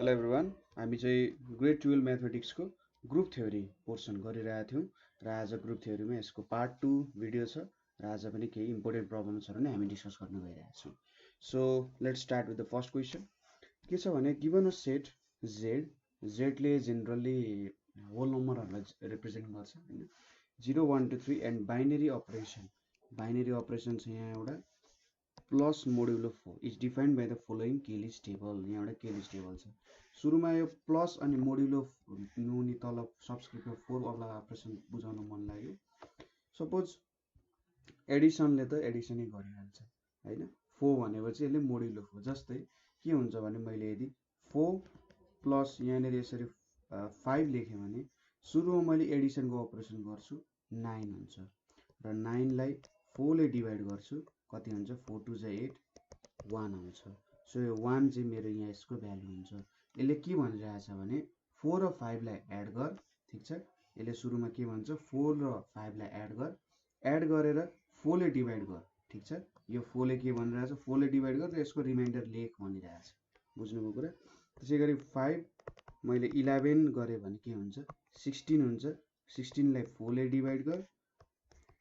Hello everyone, हामी चाहिँ grade 12 म्याथमेटिक्सको group theory portion गरिरहेका थियौँ र आज ग्रुप थ्योरीमा यसको पार्ट 2 भिडियो छ र आज पनि केही इम्पोर्टेन्ट प्रब्लम्सहरू नै हामी डिस्कस गर्न गइरहेका छौँ। So let's start with the first question. के छ भने गिभन अ सेट जेडले जेनरली होल नम्बरहरूलाई रिप्रेजेन्ट गर्छ होइन, 0 1 2 3 एन्ड बाइनेरी अपरेसन छ यहाँ एउटा plus modulo 4 is defined by the following Cayley's table. यहाँ एउटा केलिज टेबल छ। सुरुमा यो प्लस अनि मोड्युलो नुनी तल सबस्क्रिप्टमा 4 वाला अपरेसन बुझाउन मन लाग्यो। सपोज एडिसनले त एडिसनै गरिहाल्छ होइन, 4 भनेपछि यसले मोड्युलो 4। जस्तै के हुन्छ भने मैले यदि 4 प्लस यहाँनिर यसरी 5 लेखेँ भने सुरुमा मैले एडिसनको अपरेसन गर्छु 9 हुन्छ र 9लाई 4ले डिभाइड गर्छु कति हुन्छ 4 2 जा 8 1 आउँछ। सो यो 1 चाहिँ मेरो यहाँ यसको भ्यालु हुन्छ। यसले के भनिरहेछ भने 4 र 5लाई एड गर, ठिक छ। यसले सुरुमा के भन्छ 4 र 5लाई एड गरेर 4ले डिभाइड गर, ठिक छ। यो 4ले के भनिरहेछ 4ले डिभाइड गर र यसको रिमाइन्डर लेख भनिरहेछ। बुझ्नुभयो कुरा। त्यसै गरी 5 मैले 11 गरेँ भने के हुन्छ 16 हुन्छ। 16लाई 4ले डिभाइड गर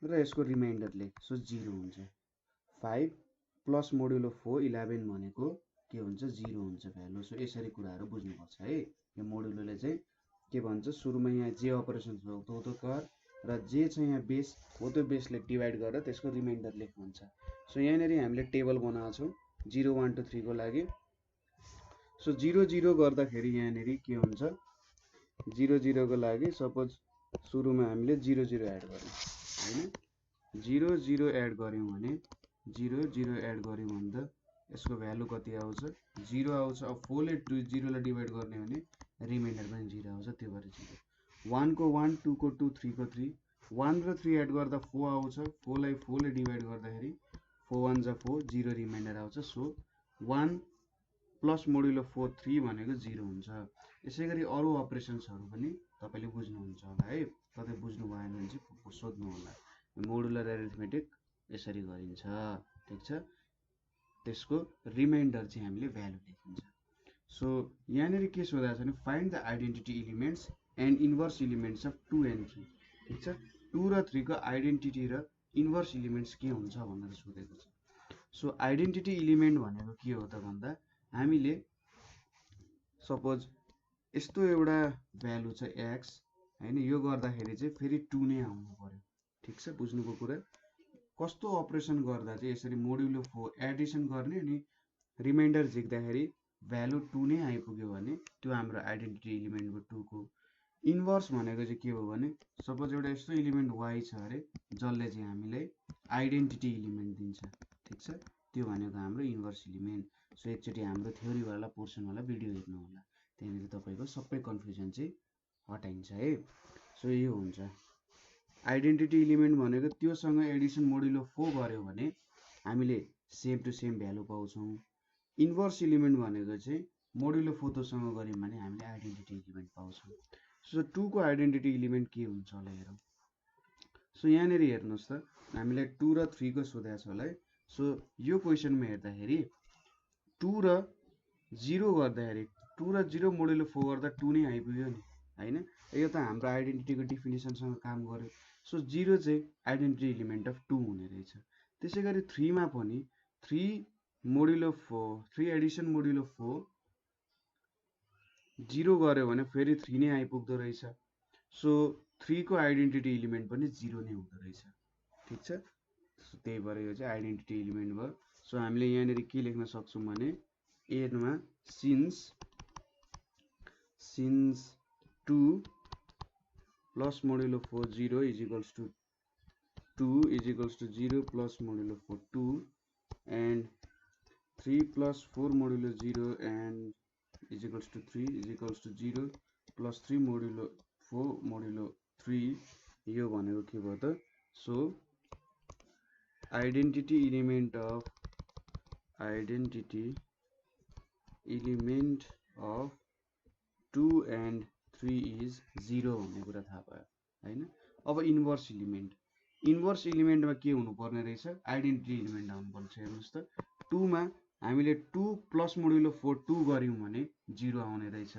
र यसको रिमाइन्डर लेख, सो 0 हुन्छ। 5 प्लस मोड्युलो 4 11 भनेको के हुन्छ 0 हुन्छ भ्यालु। सो यसरी कुराहरू बुझ्नुपर्छ है। यो मोड्युलोले चाहिँ के भन्छ सुरुमा यहाँ जे अपरेसन छ हो त्यो कर र जे छ यहाँ बेस हो त्यो बेसले डिभाइड गरेर त्यसको रिमाइन्डर लेख हुन्छ। सो यहाँनिर हामीले टेबल बनाएको छौँ 0 1 2 3 को लागि। सो 0 0 गर्दाखेरि यहाँनिर के हुन्छ 0 0 को लागि सपोज सुरुमा हामीले 0 0 एड गऱ्यौँ होइन, 0 0 एड गऱ्यौँ भने 0 0 एड गऱ्यौँ भन्दा यसको भ्यालु कति आउँछ 0 आउँछ। अब 4ले 0लाई डिभाइड गर्ने भने रिमाइन्डर पनि 0 आउँछ, त्यो भएर 0। 1 को 1 2 को 2 3 को 3 1 र 3 एड गर्दा 4 आउँछ। 4लाई 4ले डिभाइड गर्दाखेरि 4 1 जा 4 0 रिमाइन्डर आउँछ। सो 1 प्लस मोड्युलो 4 3 भनेको 0 हुन्छ। यसै गरी अरू अपरेसन्सहरू पनि तपाईँले बुझ्नुहुन्छ होला है। कतै बुझ्नु भएन भने चाहिँ सोध्नु होला। मोडुलर एरिथमेटिक यसरी गरिन्छ, ठिक छ। त्यसको रिमाइन्डर चाहिँ हामीले भ्यालु लेखिन्छ। सो यहाँनिर के सोधेको छ भने find the identity elements and inverse elements of 2 and 3, ठिक छ। 2 र 3 को आइडेन्टिटी र इन्भर्स एलिमेन्ट्स के हुन्छ भनेर सोधेको छ। सो आइडेन्टिटी एलिमेन्ट भनेको के हो त भन्दा हामीले सपोज यस्तो एउटा भ्यालु छ x होइन, यो गर्दाखेरि चाहिँ फेरि 2 नै आउनु पर्यो, ठिक छ। बुझ्नुको कुरा कस्तो अपरेसन गर्दा चाहिँ यसरी मोड्युलो 4 एडिसन गर्ने अनि रिमाइन्डर झिक्दाखेरि भ्यालु 2 नै आइपुग्यो भने त्यो हाम्रो आइडेन्टिटी एलिमेन्ट हो 2 को। इन्भर्स भनेको चाहिँ के हो भने सपोज एउटा यस्तो एलिमेन्ट y छ अरे जसले चाहिँ हामीलाई आइडेन्टिटी एलिमेन्ट दिन्छ, ठिक छ। त्यो भनेको हाम्रो इन्भर्स एलिमेन्ट। सो एकचोटि हाम्रो थ्योरीवाला पोर्सनवाला भिडियो हेर्नु होला, त्यहाँनिर तपाईँको सबै कन्फ्युजन चाहिँ हटाइन्छ है। सो यो हुन्छ आइडेन्टिटी एलिमेन्ट भनेको त्योसँग एडिसन मोड्युलो 4 गर्यो भने हामीले सेम टु सेम भ्यालु पाउँछौँ। इन्भर्स एलिमेन्ट भनेको चाहिँ मोड्युलो 4 तोसँग गऱ्यौँ भने हामीले आइडेन्टिटी एलिमेन्ट पाउँछौँ। सो 2 को आइडेन्टिटी एलिमेन्ट के हुन्छ होला हेरौँ। सो यहाँनिर हेर्नुहोस् त हामीलाई 2 र 3 को सोधेको छ होला है। सो यो क्वेसनमा हेर्दाखेरि 2 र 0 गर्दाखेरि 2 र 0 मोड्युलो 4 गर्दा 2 नै आइपुग्यो नि होइन। यो त हाम्रो आइडेन्टिटीको डिफिनेसनसँग काम गर्यो। सो 0 चाहिँ आइडेन्टिटी एलिमेन्ट अफ 2 हुने रहेछ। त्यसै गरी 3 मा पनि 3 मोड्युलो 4 3 एडिसन मोड्युलो 4 0 गर्यो भने फेरि 3 नै आइपुग्दो रहेछ। सो 3 को आइडेन्टिटी एलिमेन्ट पनि 0 नै हुँदो रहेछ, ठिक छ। त्यही भएर यो चाहिँ आइडेन्टिटी एलिमेन्ट भयो। सो हामीले यहाँनिर के लेख्न सक्छौँ भने एनमा since 2 plus modulo 4 0 is equals to 2 is equals to 0 plus modulo 4 2 and 3 plus 4 modulo 0 and is equals to 3 is equals to 0 plus 3 modulo 4 modulo 3 यो भनेको के भयो त। So identity element of 2 and 3 is 0 भन्ने कुरा थाहा भयो होइन। अब इन्भर्स एलिमेन्टमा के हुनुपर्ने रहेछ आइडेन्टिटी एलिमेन्ट आउनुपर्छ। हेर्नुहोस् त 2 मा हामीले 2 प्लस मोडुलो 4 2 गर्यौं भने 0 आउने रहेछ।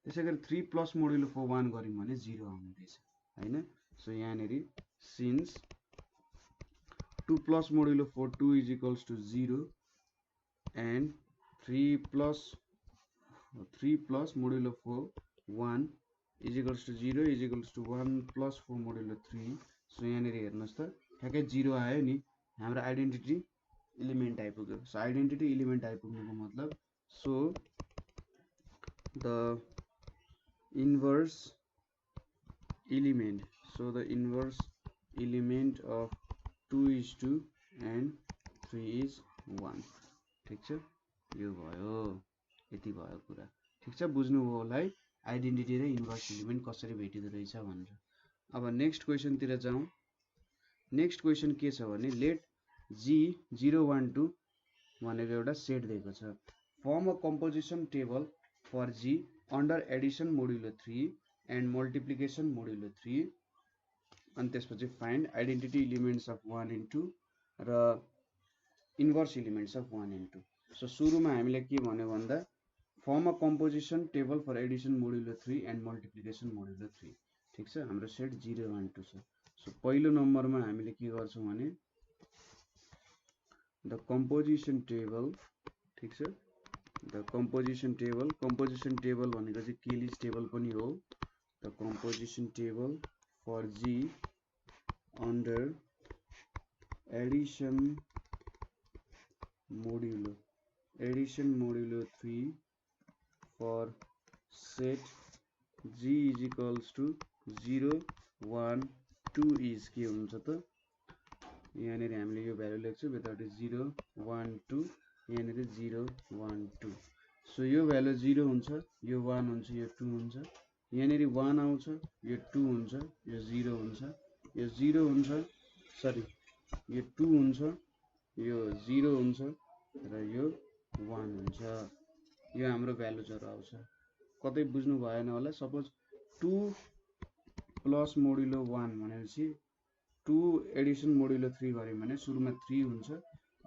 त्यसैगरी 3 प्लस मोडुलो 4 1 गर्यौं भने 0 आउने रहेछ हैन। सो यहाँनेरि since 2 plus modulo 4 2 is equals to 0 and 3 plus modulo 4 1 is equals to 0 is equals to 1 plus 4 modulo 3। So यहाँनेरि हेर्नुहोस् त ठ्याक्कै 0 आयो नि, हाम्रो आइडेन्टिटी एलिमेन्ट आइपुग्यो। सो आइडेन्टिटी एलिमेन्ट आइपुग्नुको मतलब so the inverse element of 2 is 2 and 3 is 1। ठिक छ, यो भयो, यति भयो कुरा। ठिक छ, बुझ्नुभयो होला है आइडेन्टिटी र इन्भर्स एलिमेन्ट कसरी भेटिदो रहेछ भनेर। अब नेक्स्ट क्वेसनतिर जाउँ। नेक्स्ट क्वेसन के छ भने लेट जी 0 1 2 भनेको एउटा सेट दिएको छ। Form a composition table for G under addition modulo 3 and multiplication modulo 3 अनि त्यसपछि find identity elements of 1 and 2 र inverse elements of 1 and 2। So सुरुमा हामीले के भन्यो भन्दा form a composition table for addition modulo 3 and multiplication modulo 3। ठिक छ, हाम्रो सेट 0 1 2 छ। सो पहिलो नम्बरमा हामीले के गर्छौं भने द कम्पोजिसन टेबल, ठिक छ, द कम्पोजिसन टेबल भनेको चाहिँ केलिज टेबल पनि हो। The composition table for G under addition modulo 3 for set G is equals to 0 1 2 is के हुन्छ त यहाँनेरि हामीले यो भ्यालु लेख्छौं विदाउट 0 1 2 यहाँनेरि 0 1 2। सो यो भ्यालु 0 हुन्छ, यो 1 हुन्छ, यो 2 हुन्छ, यहाँनेरि 1 आउँछ, यो 2 हुन्छ, यो 0 हुन्छ, यो 0 हुन्छ, सरी यो 2 हुन्छ, यो 0 हुन्छ र यो 1 हुन्छ। यो हाम्रो भ्यालुजहरु आउँछ। कतै बुझ्नु भएन होला। सपोज 2 प्लस मोडुलो 1 भनेपछि 2 एडिसन मोडुलो 3 गर्यौं भने सुरुमा 3 हुन्छ।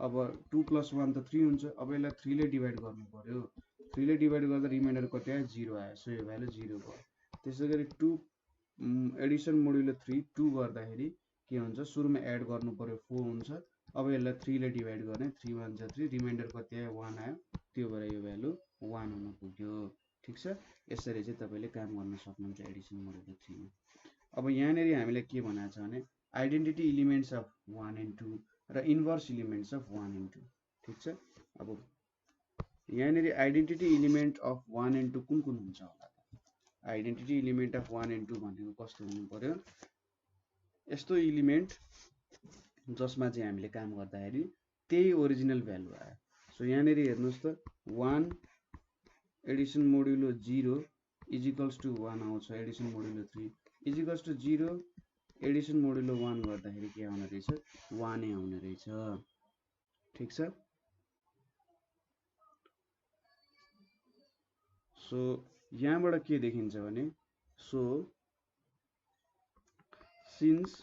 अब 2 प्लस 1 त 3 हुन्छ। अब यसलाई 3 ले डिभाइड गर्नु पर्यो। 3 ले डिभाइड गर्दा रिमाइन्डर कति आयो 0 आयो। सो यो भ्यालु 0 भयो। त्यसैगरी 2 एडिसन मोडुलो 3 2 गर्दाखेरि के हुन्छ सुरुमा एड गर्नु पर्यो 4 हुन्छ। अब यसलाई 3 ले डिभाइड गर्ने 3 1 जा 3 रिमाइन्डर कति आयो 1 आयो। त्यो भएर यो भ्यालु 1 हुन पुग्यो। ठिक छ, यसरी चाहिँ तपाईले काम गर्न सक्नुहुन्छ एडिसन मोडुलो 3 मा। अब यहाँनेरि हामीले के भनेको छ भने आइडेन्टिटी एलिमेन्ट्स अफ 1 and 2 र इन्भर्स एलिमेन्ट्स अफ 1 and 2। ठिक छ, अब यहाँनेरि आइडेन्टिटी एलिमेन्ट अफ 1 and 2 कुन हुन्छ होला त? आइडेन्टिटी एलिमेन्ट अफ 1 and 2 भनेको कस्तो हुनु पर्यो? यस्तो एलिमेन्ट जसमा चाहिँ हामीले काम गर्दाखेरि त्यही ओरिजिनल भ्यालु आयो। सो यहाँनेरि हेर्नुस् त 1 addition modulo 0 is equals to 1 आउँछ। Addition modulo 3 is equals to 0 addition modulo 1 गर्दाखेरि के आउने रहेछ 1 नै आउने रहेछ। ठिक छ, सो यहाँबाट के देखिन्छ भने सो सिन्स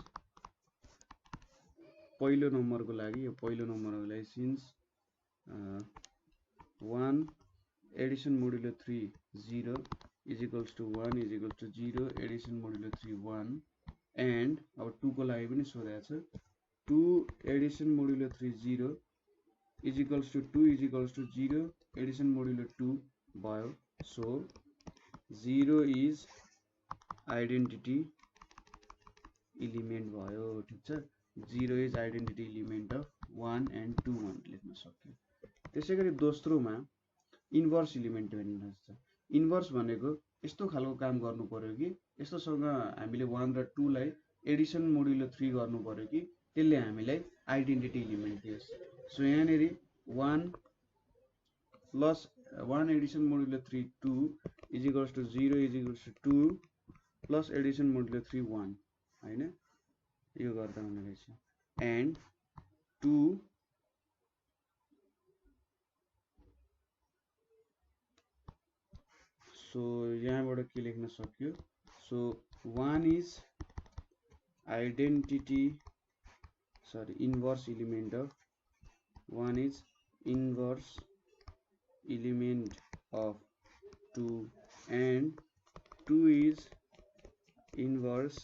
पहिलो नम्बरको लागि यो पहिलो नम्बरको लागि since 1 addition modulo 3 0 is equals to 1 is equals to 0 addition modulo 3 1 and अब 2 को लागि पनि सोधेको छ 2 addition modulo 3 0 is equals to 2 is equals to 0 addition modulo 2 भयो। सो 0 इज आइडेन्टिटी एलिमेन्ट भयो। ठिक छ, 0 is identity element of 1 and 2 भनेर लेख्न सक्यो। त्यसैगरी दोस्रोमा इन्भर्स एलिमेन्ट भन्नुहुन्छ। इन्भर्स भनेको यस्तो खालको काम गर्नु पर्यो कि यस्तोसँग हामीले 1 र 2 लाई एडिसन मोडुलो 3 गर्नु पर्यो कि त्यसले हामीलाई आइडेन्टिटी एलिमेन्ट दियोस्। सो यहाँनेरि 1 plus 1 addition modulo 3 2 is equals to 0 is equals to 2 plus addition modulo 3 1 हैन, यो गर्दा हुने रहेछ एन्ड 2 सो यहाँबाट के लेख्न सक्यो so 1 is identity inverse element of 1 is inverse element of 2 and 2 is inverse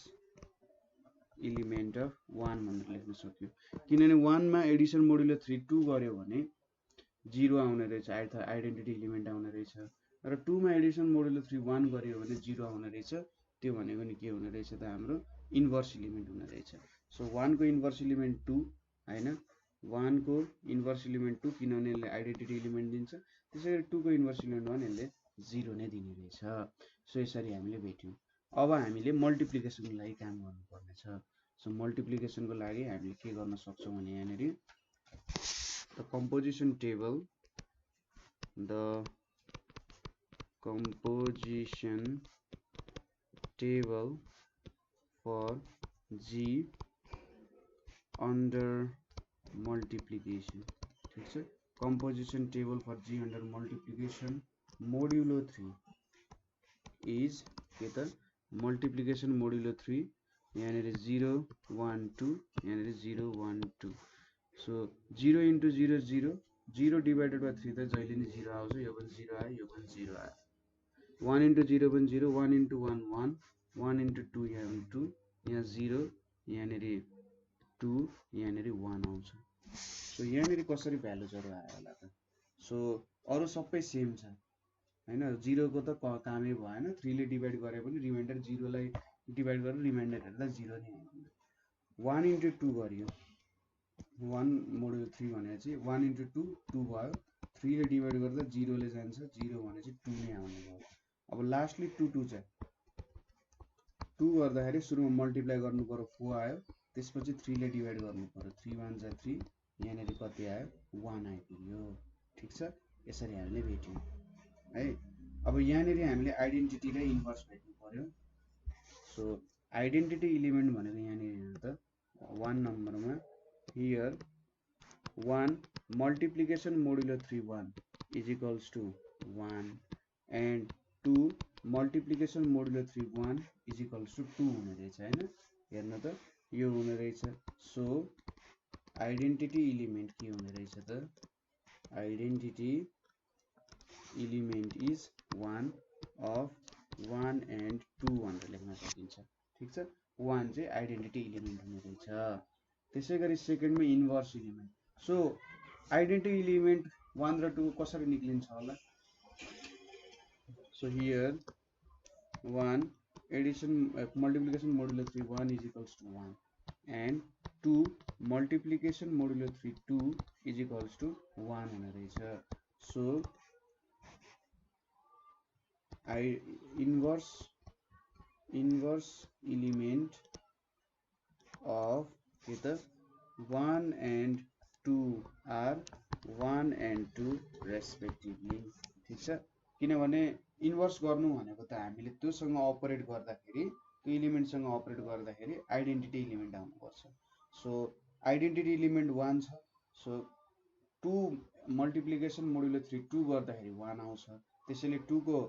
element of 1 भनेर लेख्न सक्यो किनभने 1 मा एडिसन मोडुलो 3 2 गर्यो भने 0 आउने रहेछ आइडेन्टिटी एलिमेन्ट आउने रहेछ र 2 मा एडिसन मोडुलो 3 1 गर्यो भने 0 आउने रहेछ त्यो भनेको नि के हुने रहेछ त हाम्रो इन्भर्स एलिमेन्ट हुने रहेछ सो 1 को इन्भर्स एलिमेन्ट 2 हैन 1 को इन्भर्स एलिमेन्ट 2 किनभने यसले आइडेन्टिटी एलिमेन्ट दिन्छ त्यसैगरी 2 को इन्भर्स एलिमेन्ट 1 यसले 0 नै दिने रहेछ सो यसरी हामीले भेट्यौं अब हामीले मल्टिप्लिकेसनको लागि काम गर्नुपर्ने छ सो मल्टिप्लिकेसनको लागि हामीले के गर्न सक्छौं भने यहाँनेरि the composition table for G under multiplication ठीक छ composition table for G under multiplication modulo 3 is के त multiplication modulo 3 यहाँ 0 1 2 यहाँ 0 1 2 so 0 into 0 0 0 divided by 3 त जहिले नि 0 आउँछ यो पनि 0 आयो यो पनि 0 आयो 1 into 0 पनि 0 1 into 1 1 1 into 2 यहाँ 2 यहाँ 0 यहाँ 2 यहाँ 1 आउँछ सो यहाँ कसरी भ्यालुजहरु आयो होला त सो अरु सबै सेम छ हैन 0 को त कामै भएन 3 ले डिवाइड गरे पनि रिमाइन्डर 0 लाई डिवाइड गरेर रिमाइन्डर हेर्दा 0 नै आयो 1 into 2 गरियो 1 मोडुलो 3 भने चाहिँ 1 into 2 2 भयो 3 ले डिवाइड गर्दा 0 ले जान्छ 0 भने चाहिँ 2 नै आउने भयो अब लास्टली 2 2 छ 2 गर्दाखेरि सुरुमा मल्टिप्लाई गर्नु पर्यो 4 आयो त्यसपछि 3 ले डिवाइड गर्नु पर्यो 3 1 जा 3 यहाँ कति आयो 1 आइपुग्यो ठीक छ यसरी हामीले भेट्यौं है अब यहाँ हामीले आइडेन्टिटी र इन्भर्स भेट्नु पर्यो सो आइडेन्टिटी एलिमेन्ट भनेको यहाँ त 1 नम्बरमा here 1 multiplication modulo 3 1 is equals to 1 and 2 multiplication modulo 3 1 is equals to 2 हुने रहेछ हैन हेर्न त यो हुने रहेछ सो आइडेन्टिटी एलिमेन्ट के हुने रहेछ त identity element is 1 of 1 and 2 भनेर लेख्न सकिन्छ ठीक छ 1 चाहिँ आइडेन्टिटी एलिमेन्ट हुने रहेछ त्यसैगरी सेकेन्डमा inverse element so identity element 1 र 2 कसरी निक्लिन्छ होला so here 1 Edison multiplication modulo 3 1 is equals to 1 and 2 multiplication modulo 3 2 is equals to 1 हुने रहेछ so inverse element of the 1 and 2 are 1 and 2 respectively ठीक छ किनभने इन्भर्स गर्नु भनेको त हामीले त्योसँग अपरेट गर्दाखेरि त्यो एलिमेन्टसँग अपरेट गर्दाखेरि आइडेन्टिटी एलिमेन्ट आउनु पर्छ सो आइडेन्टिटी एलिमेन्ट 1 छ सो 2 मल्टिप्लिकेसन मोडुलो 3 2 गर्दाखेरि 1 आउँछ त्यसैले 2 को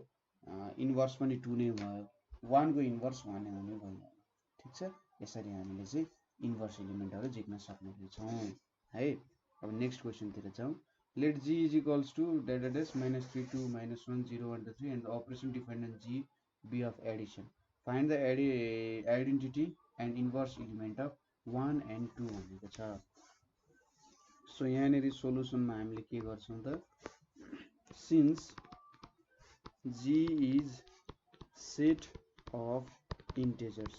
इन्भर्स पनि 2 नै भयो 1 को इन्भर्स 1 नै हुने भयो ठीक छ यसरी हामीले चाहिँ इन्भर्स एलिमेन्टहरु झिक्न सक्ने छौं है अब नेक्स्ट क्वेशन तिर जाउँ late g is equals to dash minus 3 2 minus 1 0 1 2 3 and the operation defined on g be of addition find the identity and inverse element of 1 and 2 भनेको छ सो यहाँ नेरी सोलुसनमा हामीले के गर्छौं त since g is set of integers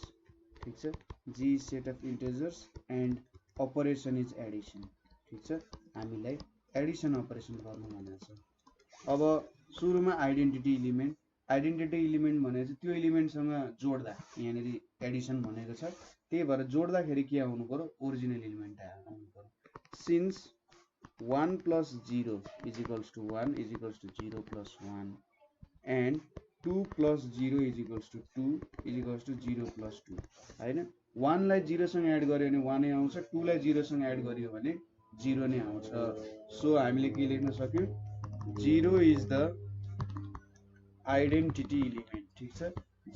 ठीक छ g is set of integers and operation is addition ठीक छ हामीलाई एडिसन अपरेसन गर्नु भनेको छ अब सुरुमा आइडेन्टिटी एलिमेन्ट भनेको त्यो एलिमेन्टसँग जोड्दा यहाँ नेरी एडिसन भनेको छ त्यही भएर जोड्दाखेरि के आउनु पर्यो ओरिजिनल एलिमेन्ट आउनु पर्यो since 1 plus 0 is equals to 1 is equals to 0 plus 1 and 2 plus 0 is equals to 2 is equals to 0 plus 2 हैन 1 लाई 0 सँग एड गर्यो भने 1 नै आउँछ 2 लाई 0 सँग एड गर्यो भने 0 नै आउँछ सो हामीले के लेख्न सक्यौ 0 is the identity element ठीक छ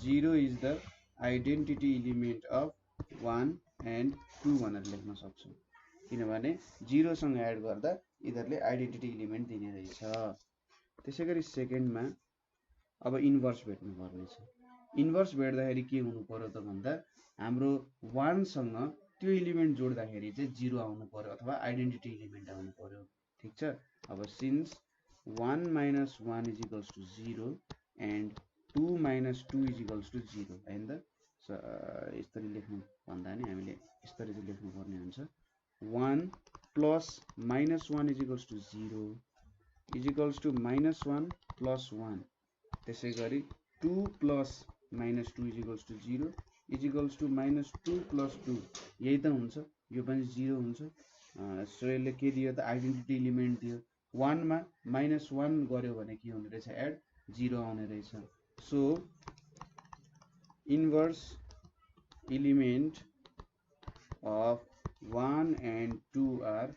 0 is the identity element of 1 and 2 भनेर लेख्न सक्छौं किनभने 0 सँग एड गर्दा यिनीहरुले आइडेन्टिटी एलिमेन्ट दिने रहेछ त्यसैगरी सेकेन्डमा अब इन्भर्स भेट्नु पर्ने छ। इन्भर्स भेट्दाखेरि के हुनु पर्यो त भन्दा हाम्रो 1 सँग त्यो एलिमेन्ट जोड्दाखेरि चाहिँ 0 आउनु पर्यो अथवा आइडेन्टिटी एलिमेन्ट आउनु पर्यो। ठीक छ। अब सिन्स 1 - 1 = 0 एन्ड 2 - 2 = 0 हैन त। यसरी लेख्नु भन्दा नि हामीले यसरी चाहिँ लेख्नु पर्ने हुन्छ 1 + -1 = 0 = -1 + 1 त्यसैगरी 2 + -2 = 0 = -2 + 2 यही त हुन्छ, यो पनि 0 हुन्छ। सो यसले के दियो त आइडेन्टिटी एलिमेन्ट दियो। 1 मा -1 गर्यो भने के हुने रहेछ एड 0 आउने रहेछ। So inverse element of 1 and 2 are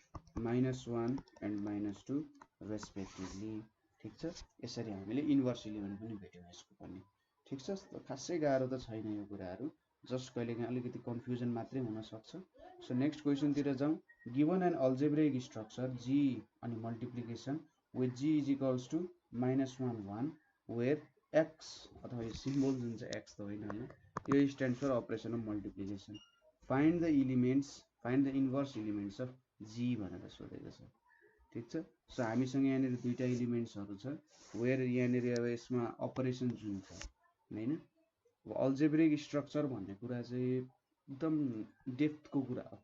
-1 and -2 respectively। ठीक छ। यसरी हामीले इन्भर्स एलिमेन्ट पनि भेट्यौँ यसको पनि। ठीक छ। खासै गाह्रो त छैन यो कुराहरू, जस्ट कहिलेकाहीँ अलिकति कन्फ्युजन मात्रै हुन सक्छ। सो नेक्स्ट क्वेसनतिर जाउँ। Given an algebraic structure g अनि multiplication with g = -1 1 where x अथवा यो सिम्बल जुन चाहिँ x त होइन हैन, यो stands for operation of multiplication. Find the inverse elements of g भनेर सोधेको छ। ठीक छ। सो हामीसँग यहाँनिर दुईटा एलिमेन्ट्सहरू छ वेयर यहाँनिर अब यसमा अपरेसन जुन छ हैन। अब अल्जेब्रिक स्ट्रक्चर भन्ने कुरा चाहिँ एकदम डेप्थको कुरा हो।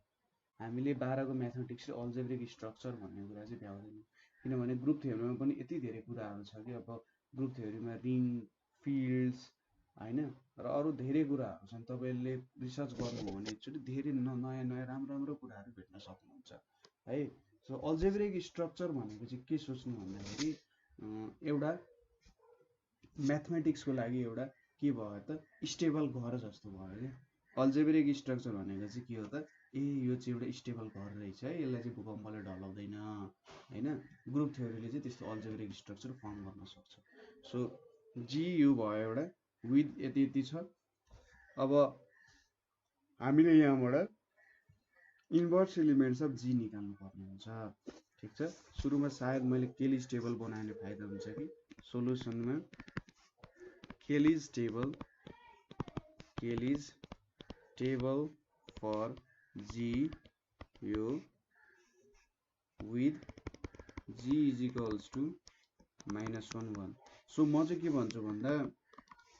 हामीले 12 को म्याथमेटिक्सले अल्जेब्रिक स्ट्रक्चर भन्ने कुरा चाहिँ भ्याउँदैन, किनभने ग्रुप थ्योरीमा पनि यति धेरै कुराहरू छ कि अब ग्रुप थ्योरीमा रिङ फिल्ड्स हैन र अरू धेरै कुराहरू छन्। तपाईले रिसर्च गर्नुभयो भने एकचोटि धेरै नयाँ राम्रो कुराहरू भेट्न सक्नुहुन्छ है। सो अल्जेब्रिक स्ट्रक्चर भनेको चाहिँ के सोच्नु भन्दाखेरि एउटा म्याथमेटिक्सको लागि एउटा के भयो त स्टेबल घर जस्तो भयो के। अल्जेब्रिक स्ट्रक्चर भनेको चाहिँ के हो त यो चाहिँ एउटा स्टेबल घर रहेछ है, यसलाई चाहिँ भूकम्पले ढलाउँदैन हैन। ग्रुप थ्योरीले चाहिँ त्यस्तो अल्जेब्रिक स्ट्रक्चर फर्म गर्न सक्छ। सो जी यो भयो एउटा विथ यति छ। अब हामीले यहाँबाट इन्भर्स एलिमेन्ट्स अफ जी निकाल्नु पर्ने हुन्छ। ठीक छ। सुरुमा सायद मैले केलिज टेबल बनाउने फाइदा हुन्छ कि सोलुसनमा केलिज टेबल फर जी यो विथ जी = -1 1। सो म चाहिँ के भन्छु भन्दा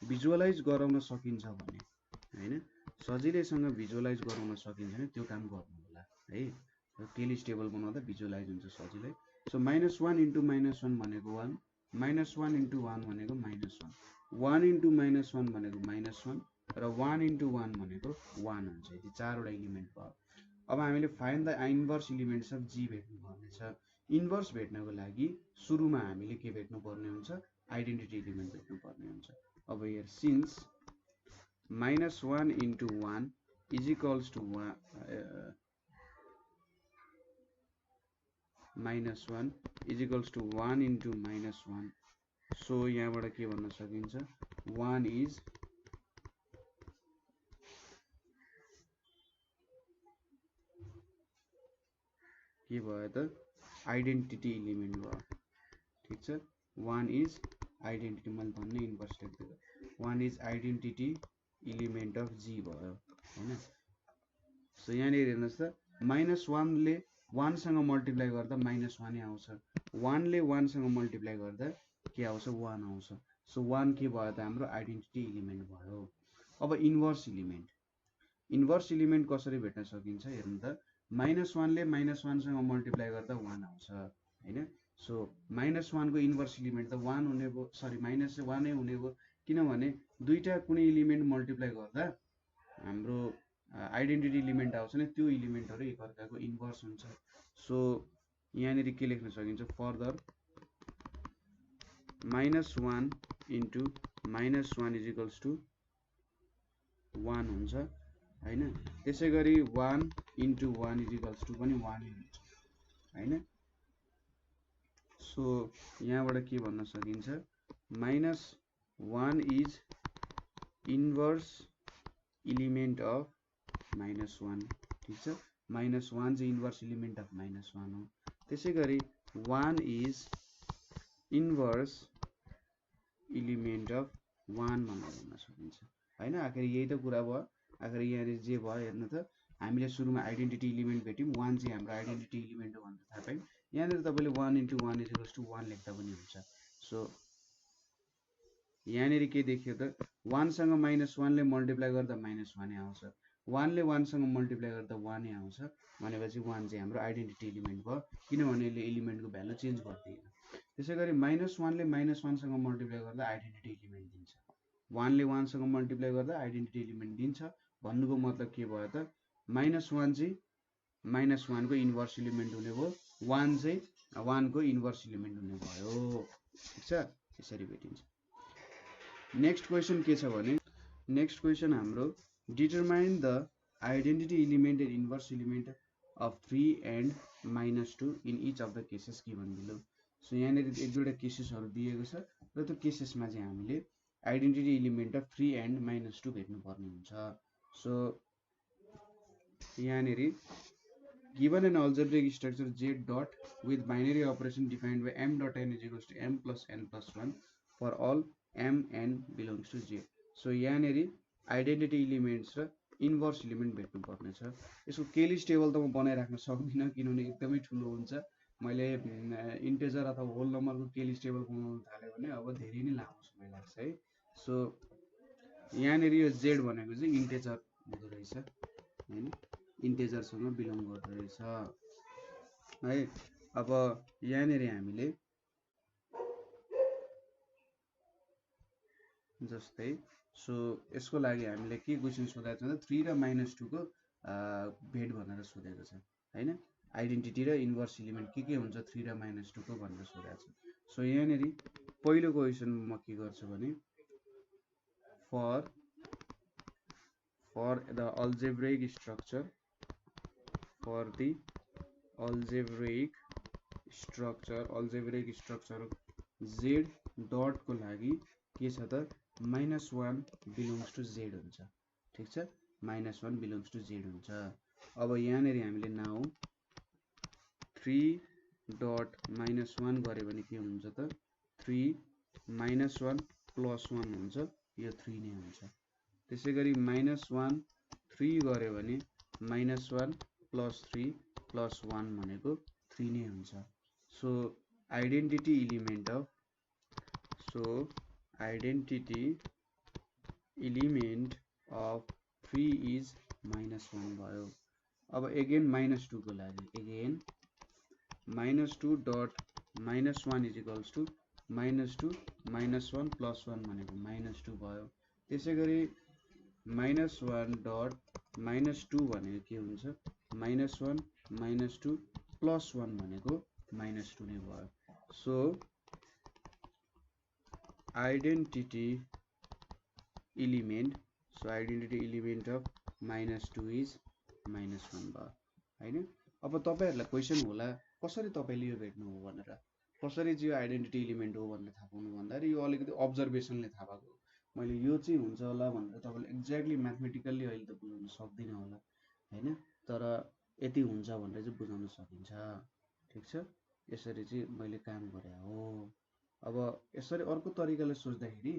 भिजुअलाइज गराउन सकिन्छ भने हैन, सजिलैसँग भिजुअलाइज गराउन सकिन्छ भने त्यो काम गर्नु होला है। केलिज टेबल बनाउँदा भिजुअलाइज हुन्छ सजिलै। सो -1 × -1 भनेको 1, -1 × 1 भनेको -1, 1 × -1 भनेको -1 र 1 × 1 भनेको 1 हुन्छ। यति चारवटा एलिमेन्ट भयो। अब हामीले find the inverse elements of G भेट्नु पर्ने छ। इन्भर्स भेट्नको लागि सुरुमा हामीले के भेट्नु पर्ने हुन्छ आइडेन्टिटी एलिमेन्ट भेट्नु पर्ने हुन्छ। अब हियर सिन्स -1 × 1 = 1 -1 = 1 × -1। सो यहाँबाट के भन्न सकिन्छ 1 इज के भयो त आइडेन्टिटी एलिमेन्ट भयो। ठीक छ। 1 इज आइडेन्टिटी, मैले भन्ने इन्भर्स लेख्दिएको 1 is identity element of G भयो हैन। सो यहाँनिर हेर्नुहोस् त -1 ले 1 सँग मल्टिप्लाई गर्दा -1 नै आउँछ, 1 ले 1 सँग मल्टिप्लाई गर्दा के आउँछ 1 आउँछ। सो 1 के भयो त हाम्रो आइडेन्टिटी एलिमेन्ट भयो। अब इन्भर्स एलिमेन्ट कसरी भेट्न सकिन्छ हेर्नु त -1 ले -1 सँग मल्टिप्लाई गर्दा 1 आउँछ हैन। सो -1 को इन्भर्स एलिमेन्ट त 1 हुने भयो, सरी -1 नै हुने भयो, किनभने दुईटा कुनै एलिमेन्ट मल्टिप्लाई गर्दा हाम्रो आइडेन्टिटी एलिमेन्ट आउँछ नि, त्यो एलिमेन्टहरु एकअर्काको इन्भर्स हुन्छ। सो यहाँनिर के लेख्न सकिन्छ फर्दर -1 × -1 = 1 हुन्छ हैन। त्यसैगरी 1 × 1 = पनि 1 हुन्छ हैन। सो यहाँबाट के भन्न सकिन्छ -1 इज इन्भर्स एलिमेन्ट अफ -1। ठीक छ। -1 चाहिँ इन्भर्स एलिमेन्ट अफ -1 हो। त्यसैगरी 1 इज इन्भर्स इलिमेन्ट अफ 1 भनेर भन्न सकिन्छ हैन। आखिर यही त कुरा भयो। आखिर यहाँ जे भयो हेर्नु त, हामीले सुरुमा आइडेन्टिटी इलिमेन्ट भेट्यौं, 1 चाहिँ हाम्रो आइडेन्टिटी इलिमेन्ट हो भनेर थाहा पायौं। यहाँ तपाईले 1 * 1 = 1 लेख्दा पनि हुन्छ। सो यहाँ के देखियो त, 1 सँग -1 ले मल्टिप्लाई गर्दा -1 नै आउँछ, 1 ले 1 सँग मल्टिप्लाई गर्दा 1 नै आउँछ भनेपछि 1 चाहिँ हाम्रो आइडेन्टिटी इलिमेन्ट भयो, किनभने यसले इलिमेन्टको भ्यालु चेन्ज गर्दैन। त्यसैगरी -1 ले -1 सँग मल्टिप्लाई गर्दा आइडेन्टिटी इलिमेन्ट दिन्छ, 1 ले 1 सँग मल्टिप्लाई गर्दा आइडेन्टिटी इलिमेन्ट दिन्छ। भन्नुको मतलब के भयो त, -1 चाहिँ -1 को इन्भर्स इलिमेन्ट हुने भयो, 1 चाहिँ 1 को इन्भर्स इलिमेन्ट हुने भयो। ठीक छ, यसरी भेटिन्छ। नेक्स्ट क्वेशन के छ भने, नेक्स्ट क्वेशन हाम्रो determine the identity element and inverse element of 3 and -2 in each of the cases given below. So यहाँ एक दुईवटा केसेसहरु दिएको छ र त्यो केसेसमा चाहिँ हामीले आइडेन्टिटी इलिमेन्ट अफ 3 and -2 भेट्नु पर्ने हुन्छ। सो यहाँ given an algebraic structure Z dot with binary operation defined by m dot n is equals to m plus n plus 1 for all m n belongs to Z। So यहाँ identity elements र inverse element भेट्नु पर्ने छ। यसको Kelly's table त म बनाइराख्न सक्दिनँ किनभने एकदमै ठुलो हुन्छ। मैले इन्टिजर अथवा होल नम्बरको केलिस टेबल बनाउन थाल्यो भने अब धेरै नै लामो समय लाग्छ है। सो यहाँ यो Z भनेको चाहिँ इन्टिजर हुँदो रहेछ हैन, इन्टिजरसँग बिलोङ गर्दो रहेछ है। अब यहाँ हामीले जस्तै सो यसको लागि हामीले के क्वेशन सोधेको छ त 3 र -2 को भेट भनेर सोधेको छ हैन। आइडेन्टिटी र इन्भर्स इलिमेन्ट के हुन्छ 3 र -2 को भनेर सोधेको छ। सो यहाँ पहिलो क्वेशन म के गर्छु भने for the algebraic structure Z dot को लागि के छ त -1 बिलोङ्स टु Z हुन्छ। ठीक छ, -1 बिलोङ्स टु Z हुन्छ। अब यहाँ हामीले नाउ 3 डट -1 गरे भने के हुन्छ त 3 -1 प्लस 1 हुन्छ, यो 3 नै हुन्छ। त्यसैगरी -1 3 गरे भने -1 प्लस 3 प्लस 1 भनेको 3 नै हुन्छ। So identity element of -3 is -1 भयो। अब अगेन -2 को लागि again -2 dot -1 is equals to -2 -1 plus 1 भनेको -2 भयो। त्यसैगरी -1 डट -2 भनेको के हुन्छ -1 -2 प्लस 1 भनेको -2 नै भयो। So identity element of -2 is -1 भयो हैन। अब तपाईहरुलाई क्वेशन होला कसरी तपाईले यो भेट्नु हो भनेर, कसरी चाहिँ यो आइडेन्टिटी इलिमेन्ट हो भनेर थाहा पाउनु भन्दाखेरि यो अलिकति अब्जर्भेसनले थाहा पाएको। मैले यो चाहिँ हुन्छ होला भनेर तपाईले एक्ज्याक्टली म्याथमेटिकल्ली अहिले त बुझाउन सक्दिन होला हैन, तर यति हुन्छ भनेर चाहिँ बुझाउन सकिन्छ। ठीक छ, यसरी चाहिँ मैले काम गरे हो। अब यसरी अर्को तरिकाले सोच्दाखेरि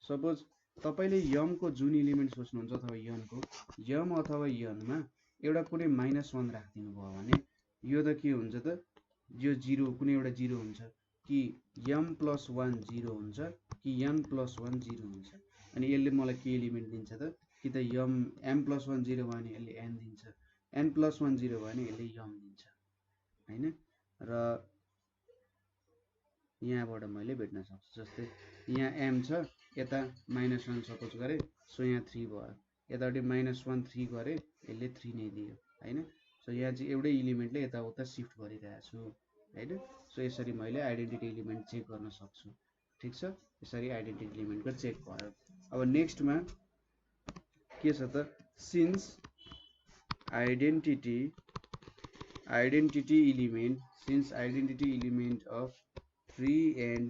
सपोज तपाईले यम को जुन इलिमेन्ट सोच्नुहुन्छ अथवा यन को यम अथवा यन मा एउटा कुनै -1 राख्दिनु भयो भने यो त के हुन्छ त यो 0 कुनै एउटा 0 हुन्छ कि m + 1 0 हुन्छ कि n + 1 0 हुन्छ। अनि यसले मलाई के इलिमेन्ट दिन्छ त कि त m + 1 0 भयो भने यसले n दिन्छ, n + 1 0 भयो भने यसले m दिन्छ हैन। र यहाँबाट मैले भेट्न सक्छु। जस्तै यहाँ m छ, यता -1 सपोज गरे, सो यहाँ 3 भयो, यतापटि -1 3 गरे, यसले 3 नै दियो हैन। सो यहाँ चाहिँ एउटै इलिमेन्टले यताउता शिफ्ट गरिरहेको छु हैन। सो यसरी मैले आइडेन्टिटी इलिमेन्ट चेक गर्न सक्छु। ठीक छ, यसरी आइडेन्टिटी इलिमेन्टको चेक भयो। अब नेक्स्टमा के छ त since identity element of 3 and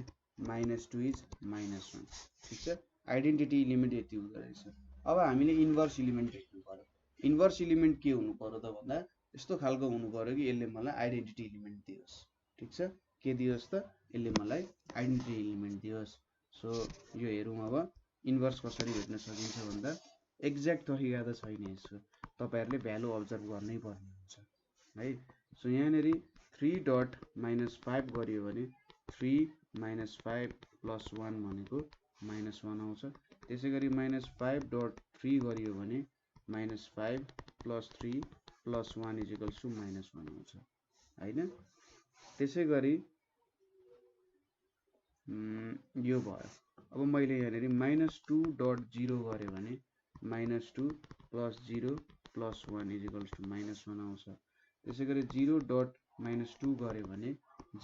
-2 is -1। ठीक छ, आइडेन्टिटी इलिमेन्ट यति हुँदो रहेछ। अब हामीले इन्भर्स इलिमेन्ट भेट्नु पर्यो। इन्भर्स इलिमेन्ट के हुनु पर्यो त भन्दा यस्तो खालको हुनु पर्यो कि यसले मलाई आइडेन्टिटी इलिमेन्ट दियोस्। ठीक छ, के दियोस् त यसले मलाई आइडेन्टिटी एलिमेन्ट दियोस्। सो यो हेरौँ अब इन्भर्स कसरी भेट्न सकिन्छ भन्दा एक्ज्याक्ट तरिका त छैन यसको, तपाईहरुले भ्यालु अब्जर्भ गर्नै पर्ने हुन्छ है। सो यहाँनेरि 3 डट -5 गरियो भने 3 - 5 + 1 भनेको -1 आउँछ। त्यसैगरी -5 डट 3 गरियो भने -5 + 3 + 1 = -1 आउँछ हैन। त्यसैगरी यो भयो। अब मैले यहाँनेरि -2 डट 0 गरे भने -2 + 0 + 1 = -1 आउँछ। त्यसैगरी 0 डट -2 गरे भने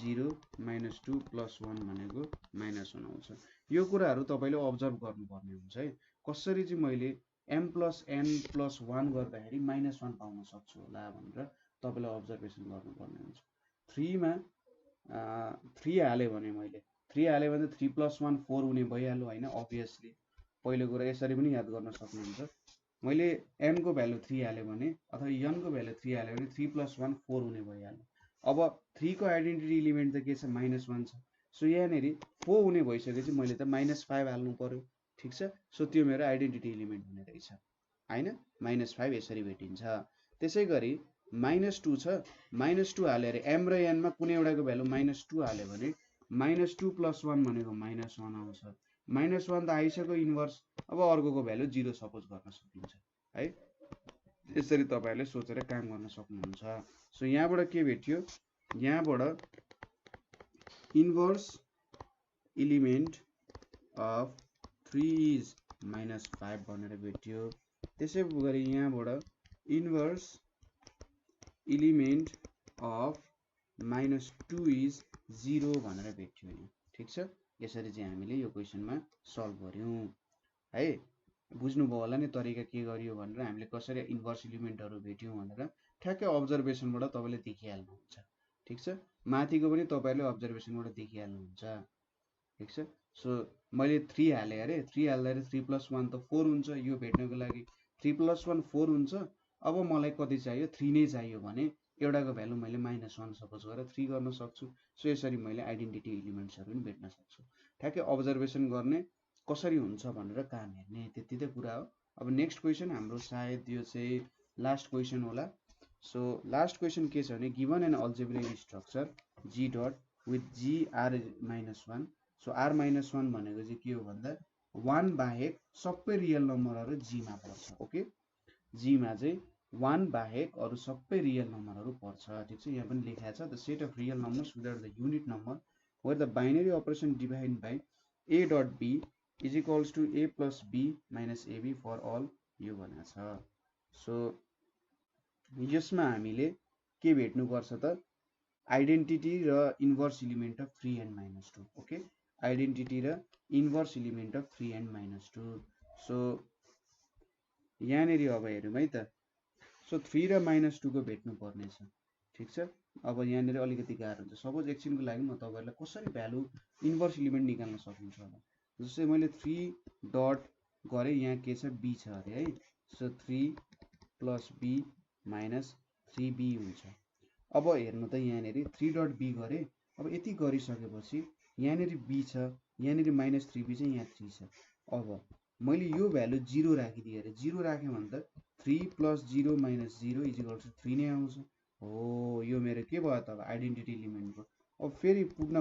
0 - 2 + 1 भनेको -1 आउँछ। यो कुराहरु तपाईले अब्जर्भ गर्नुपर्ने हुन्छ है। कसरी चाहिँ मैले m + n + 1 गर्दाखेरि -1 पाउन सक्छु होला भनेर तपाईले अब्जर्भेसन गर्नुपर्ने हुन्छ। 3 मा 3 हाले भने मैले 3 हाले भने 3 + 1 4 हुने भइहाल्यो हैन। अभियसली पहिलो कुरा यसरी पनि याद गर्न सक्नुहुन्छ। मैले m को भ्यालु 3 हाले भने अथवा n को भ्यालु 3 हाले भने 3 + 1 4 हुने भइहाल्यो। अब 3 को आइडेन्टिटी एलिमेन्ट त के छ -1 छ। सो यहाँनेरि 4 हुने भइसकेपछि मैले त -5 हाल्नु पर्यो, ठीक छ। सो त्यो मेरो आइडेन्टिटी एलिमेन्ट हुने रहेछ हैन। -5 यसरी भेटिन्छ। त्यसैगरी -2 छ, -2 हालेर m र n मा कुनै एउटाको भ्यालु -2 हाल्यो भने -2 + 1 भनेको -1 आउँछ। -1 त आइसक्यो इन्भर्स। अब अर्कोको भ्यालु 0 सपोज गर्न सकिन्छ है। यसरी तपाईहरुले सोचेर काम गर्न सक्नुहुन्छ। सो यहाँबाट के भेट्यो, यहाँबाट इन्भर्स एलिमेन्ट अफ 3 इज -5 भनेर भेट्यो। त्यसैगरी यहाँबाट इन्भर्स एलिमेन्ट अफ -2 इज 0 भनेर भेट्यो नि, ठीक छ। यसरी चाहिँ हामीले यो क्वेशनमा सल्भ गर्यौं है। बुझ्नुभयो होला नि तरिका के गरियो भनेर, हामीले कसरी इन्भर्स एलिमेन्टहरु भेट्यौं भनेर ठ्याक्कै अब्जर्भेसनबाट तपाईले देखिहाल्नुहुन्छ, ठीक छ। माथिको पनि तपाईहरुले अब्जर्भेसनबाट देखिहाल्नुहुन्छ, ठीक छ। सो मैले 3 हाले अरे, 3 हाल्दाखेरि 3 + 1 त 4 हुन्छ। यो भेट्नको लागि 3 + 1 4 हुन्छ। अब मलाई कति चाहियो, 3 नै चाहियो भने एउटाको भ्यालु मैले -1 सपोज गरेर 3 गर्न सक्छु। सो यसरी मैले आइडेन्टिटी एलिमेन्ट्सहरु पनि भेट्न सक्छु। ठ्याक्कै अब्जर्भेसन गर्ने, कसरी हुन्छ भनेर काम हेर्ने, त्यति त कुरा हो। अब नेक्स्ट क्वेशन हाम्रो सायद यो चाहिँ लास्ट क्वेशन होला। सो लास्ट क्वेशन के छ भने given an algebraic structure g dot with g r-1। So r-1 भनेको चाहिँ के हो भन्दा 1 बाहेक सबै रियल नम्बरहरु g मा पर्छ। ओके, g मा चाहिँ 1 बाहेक अरु सबै रियल नम्बरहरु पर्छ, ठीक छ। यहाँ पनि लेखेको छ the set of real numbers without the unit number where the binary operation divided by a dot b is equals to a plus b minus ab for all यो भनेको छ। सो यसमा हामीले के भेट्नु पर्छ त, आइडेन्टिटी र inverse element of 3 and -2। Okay, identity र inverse element of 3 and -2। So यहाँनेरि अब हेरौँ है त। सो 3 र -2 को भेट्नु पर्ने छ, ठीक छ। अब यहाँनेरि अलिकति गाह्रो हुन्छ। सपोज एकछिनको लागि म तपाईहरुलाई कसरी भ्यालु इन्भर्स एलिमेन्ट निकाल्न सकिन्छ होला। जस्तै मैले 3 डट गरे, यहाँ के छ b छ अरे है। सो 3 + b - 3b हुन्छ। अब हेर्नु त यहाँनेरि 3 डट b गरे। अब यति गरिसकेपछि यहाँनेरि b छ, यहाँनेरि -3b छ, यहाँ 3 छ। अब मैले यो भ्यालु 0 राखिदिए अरे, 0 राखे भने त 3 + 0 - 0 = 3 नै आउँछ। हो, यो मेरो के भयो त अब आइडेन्टिटी एलिमेन्टको। अब फेरि पुग्न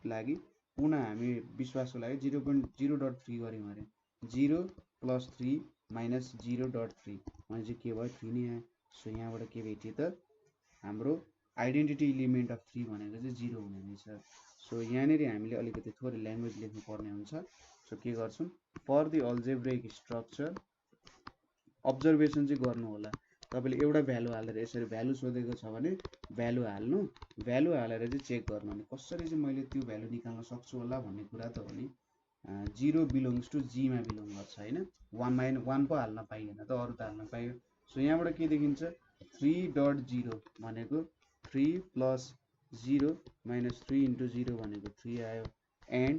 लागि पुनः हामी विश्वासको लागि 0.0.3 गर्यौं अरे। 0 + 3 - 0.3 भने चाहिँ के भयो, 3 नै आयो। सो यहाँबाट के भेट्यो त, हाम्रो आइडेन्टिटी एलिमेन्ट अफ 3 भनेको चाहिँ 0 हुने रहेछ। सो यहाँनेरि हामीले अलिकति थोरै ल्याङ्ग्वेज लेख्नु पर्ने हुन्छ। सो के गर्छौं, for the algebraic structure observation चाहिँ गर्नु होला। तपाईले एउटा भ्यालु हालेर यसरी भ्यालु सोधेको छ भने भ्यालु हाल्नु, भ्यालु हालेर चाहिँ चेक गर्नु। अनि कसरी चाहिँ मैले त्यो भ्यालु निकाल्न सक्छु होला भन्ने कुरा त हो नि। 0 बिलोङ्स टु g मा बिलोङ गर्छ हैन। 1 पो हाल्न पाइएन त, अरु त हाल्न पाइयो। सो यहाँबाट के देखिन्छ, 3.0 भनेको 3 + 0 - 3 * 0 भनेको 3 आयो। एन्ड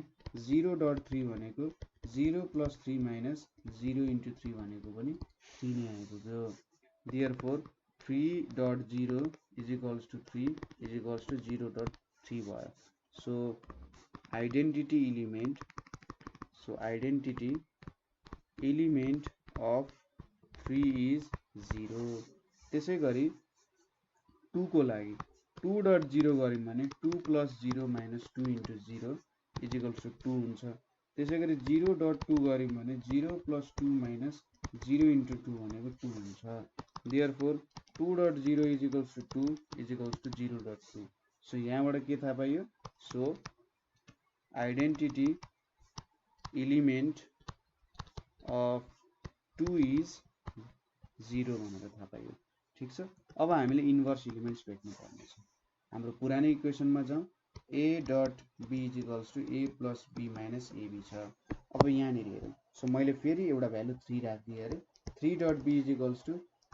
0.3 भनेको 0 + 3 - 0 * 3 भनेको पनि 3 नै आइपुग्यो। Therefore 3.0 = 3 = 0.3 भयो। So identity element of 3 is 0। त्यसै गरी 2 को लागि 2.0 गर्यौं भने 2 + 0 - 2 × 0 = 2 हुन्छ। त्यसै गरी 0.2 गर्यौं भने 0 + 2 - 0 × 2 भनेको 2 हुन्छ। देयरफोर 2.0 = 2 = 0.2। सो यहाँबाट के थाहा पाइयो? So identity element of 2 is 0 भनेर थाहा पाइयो। ठीक छ। अब हामीले इन्भर्स एलिमेन्ट्स भेट्नु पर्ने छ। हाम्रो पुरानो इक्वेसनमा जाउँ। a.b = a + b - ab छ। अब यहाँनिर हेरौँ। सो मैले फेरि एउटा भ्यालु 3 राखिदिएँ अरे। 3.b =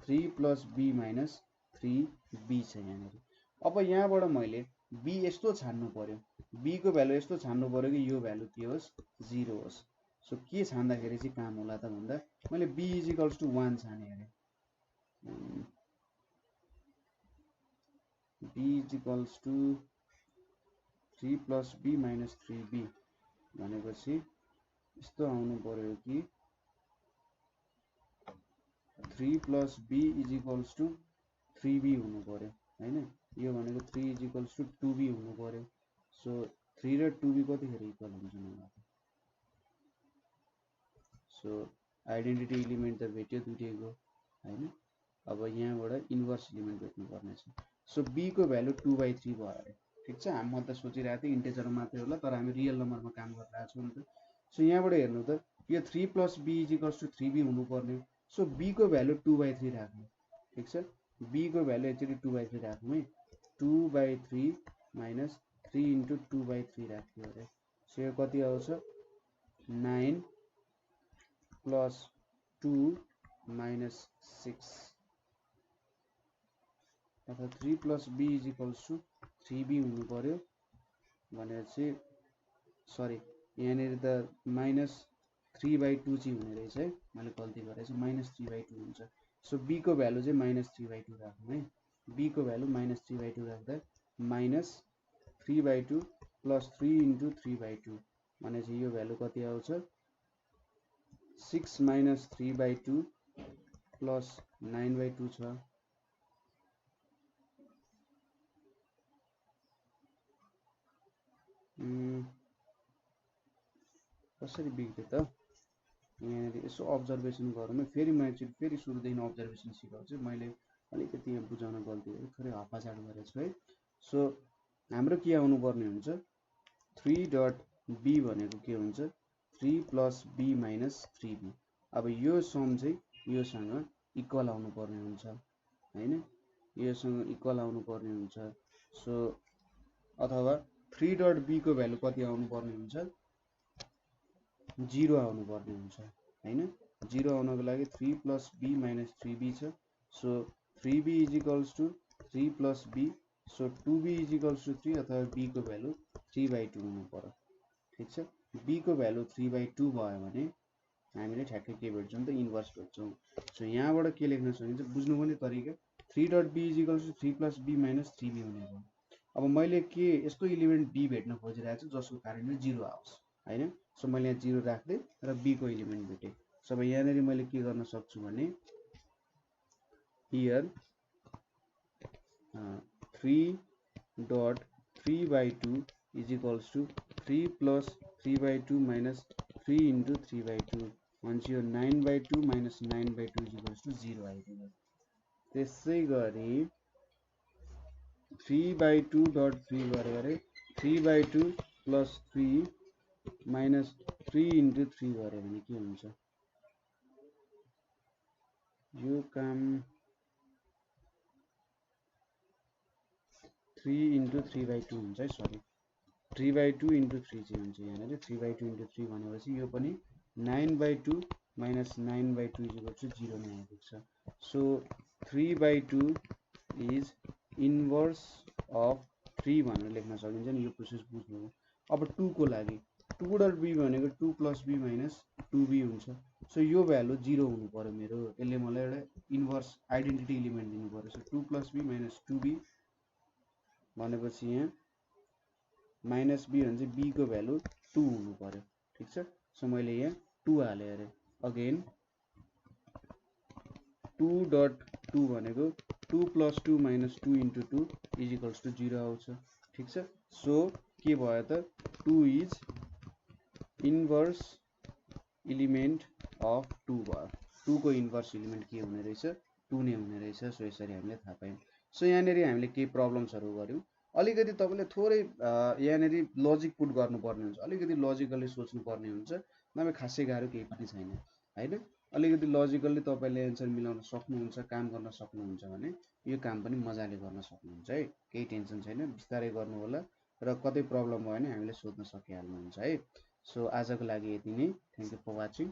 3 + b - 3b छ यहाँनिर। अब यहाँबाट मैले b यस्तो छान्नु पर्यो, b को भ्यालु यस्तो छान्नु पर्यो कि यो भ्यालु के होस्? 0 होस्। सो के छान्दाखेरि चाहिँ काम होला त भन्दा मैले b = 1 छाने अरे। b = 3 + b - 3b भनेपछि यस्तो आउनु पर्यो कि 3 + b = 3b हुनु पर्यो हैन। यो भनेको 3 = 2b हुनु पर्यो। सो 3 र 2b कतिखेर इक्वल हुन्छन् होला? सो आइडेन्टिटी एलिमेन्ट त भेट्यो दुईटैको हैन। अब यहाँबाट इन्भर्स एलिमेन्ट भेट्नु पर्ने छ। सो b को भ्यालु 2/3 भयो अरे। ठीक छ। म त सोचिरहेको थिएँ इन्टिजर मात्रै होला, तर हामी रियल नम्बरमा काम गरिरहेको छौँ नि त। सो यहाँबाट हेर्नु त यो 3 + b = 3b हुनु पर्ने। सो b को भ्यालु 2/3 राख्नु। ठीक छ। b को भ्यालु एक्चुअली 2/3 राख्नु है। 2/3 - 3 × 2/3 राख्यो अरे। सो यो कति आउँछ? 9 + 2 - 6 अथवा 3 + b = 3b हुनु पर्यो भनेपछि सरी यहाँनिर त -3/2 चाहिँ हुने रहेछ है। मैले गल्ती गरेछु, -3/2 हुन्छ। सो b को भ्यालु चाहिँ -3/2 राख्नु है। b को भ्यालु -3/2 राख्दा -3/2 + 3 × 3/2 भनेपछि यो भ्यालु कति आउँछ? 6 - 3/2 + 9/2 छ। कसरी बिग्रियो त? यहाँनिर यसो अब्जर्भेसन गरौँ। फेरि म एकचोटि फेरि सुरुदेखि अब्जर्भेसन सिकाउँछु। मैले अलिकति यहाँ बुझाउन गल्ती गरेँ, थोरै हप्पाचाड गरेछु है। सो हाम्रो के आउनु पर्ने हुन्छ? 3.b भनेको के हुन्छ? 3 + b - 3b। अब यो सम चाहिँ योसँग इक्वल आउनु पर्ने हुन्छ हैन। योसँग इक्वल आउनु पर्ने हुन्छ। सो अथवा 3.b को भ्यालु कति आउनु पर्ने हुन्छ? 0 आउनु पर्ने हुन्छ हैन। 0 आउनको लागि 3 + b - 3b छ। So 3b = 3 + b। So 2b = 3 अथवा b को भ्यालु 3/2 हुनु पर्यो। ठीक छ। b को भ्यालु 3/2 भयो भने हामीले ठ्याक्कै के भेट्छौँ त? इन्भर्स भेट्छौँ। सो यहाँबाट के लेख्न सकिन्छ बुझ्नुपर्ने तरिका 3.b = 3 + b - 3b हुने भयो। अब मैले के यस्तो एलिमेन्ट b भेट्न खोजिरहेको छु जसको कारणले 0 आओस् हैन। सो मैले यहाँ 0 राख्दै र b को एलिमेन्ट भेटेँ। सो अब यहाँनिर मैले के गर्न सक्छु भने हियर 3.3/2 = 3 + 3/2 - 3 × 3/2 भनेपछि यो 9/2 - 9/2 = 0 आइदियो। त्यसै गरी 3/2.3 गरे अरे 3/2 + 3 - 3 × 3 गरे भने के हुन्छ? यो काम 3 × 3/2 हुन्छ है। सरी 3/2 × 3 चाहिँ हुन्छ यहाँनिर। 3/2 × 3 भनेपछि यो पनि 9/2 - 9/2 = 0 नै आइपुग्छ। सो 3/2 इज इन्भर्स अफ 3 भनेर लेख्न सकिन्छ नि। यो प्रोसेस बुझ्नु हो। अब 2 को लागि 2.b भनेको 2 + b - 2b हुन्छ। सो यो भ्यालु 0 हुनु पर्यो मेरो। यसले मलाई एउटा इन्भर्स आइडेन्टिटी एलिमेन्ट दिनु पर्यो। सो 2 + b - 2b भनेपछि यहाँ माइनस बी भने चाहिँ b को भ्यालु 2 हुनु पर्यो। ठिक छ, सो मैले यहाँ 2 हालेँ अरे। अगेन 2.2 भनेको 2 + 2 - 2 × 2 = 0 आउँछ। ठिक छ, सो के भयो त 2 इज इन्भर्स इलिमेन्ट अफ 2 भयो। 2 को इन्भर्स इलिमेन्ट के हुने रहेछ, 2 नै हुने रहेछ। सो यसरी हामीले थाहा पायौँ। सो यहाँनिर हामीले केही प्रब्लम्सहरू गऱ्यौँ। अलिकति तपाईँले थोरै यहाँनिर लजिक पुट गर्नुपर्ने हुन्छ, अलिकति लजिकली सोच्नुपर्ने हुन्छ, नभए खासै गाह्रो केही पनि छैन होइन। अलिकति लजिकल्ली तपाईँले एन्सर मिलाउन सक्नुहुन्छ, काम गर्न सक्नुहुन्छ भने यो काम पनि मजाले गर्न सक्नुहुन्छ है। केही टेन्सन छैन, बिस्तारै गर्नु होला र कतै प्रब्लम भयो भने हामीले सोध्न सकिहाल्नुहुन्छ है। सो आजको लागि यति नै। Thank you for watching.